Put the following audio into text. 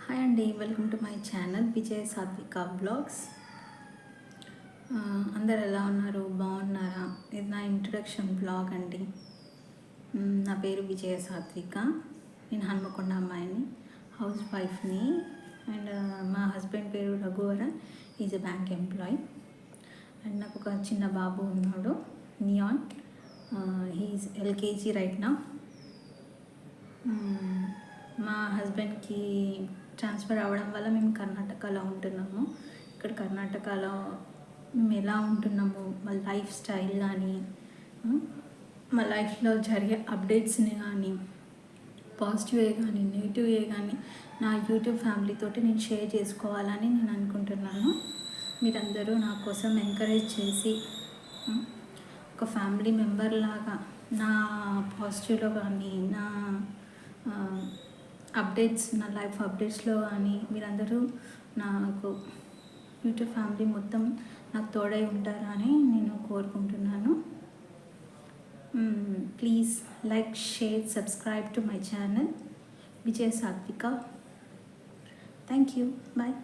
Hi అండి, welcome to my channel Vijaya సాత్విక blogs. అందరు ఎలా ఉన్నారు? బాగున్నారా? ఇది నా ఇంట్రడక్షన్ బ్లాగ్ అండి. నా పేరు విజయ సాత్విక. నేను హన్మకొండ అమ్మాయిని, హౌస్ వైఫ్ని. అండ్ మా హస్బెండ్ పేరు Raghuvaran, is a bank employee. And నాకు ఒక చిన్న బాబు ఉన్నాడు, Niyan. He's LKG right now. మా హస్బెండ్కి ట్రాన్స్ఫర్ అవ్వడం వల్ల మేము కర్ణాటకలో ఉంటున్నాము. ఇక్కడ కర్ణాటకలో మేము ఎలా ఉంటున్నాము, మా లైఫ్ స్టైల్ కానీ, మా లైఫ్లో జరిగే అప్డేట్స్ని కానీ, పాజిటివే కానీ నెగిటివే కానీ నా యూట్యూబ్ ఫ్యామిలీతోటి నేను షేర్ చేసుకోవాలని నేను అనుకుంటున్నాను. మీరందరూ నా కోసం ఎంకరేజ్ చేసి ఒక ఫ్యామిలీ మెంబర్ లాగా నా పాజిటివ్లో కానీ, నా అప్డేట్స్, నా లైఫ్ అప్డేట్స్లో కానీ మీరందరూ నాకు యూట్యూబ్ ఫ్యామిలీ మొత్తం నాకు తోడై ఉంటారని నేను కోరుకుంటున్నాను. Please like, share, subscribe to my channel Vijaya Satvika. Thank you. Bye.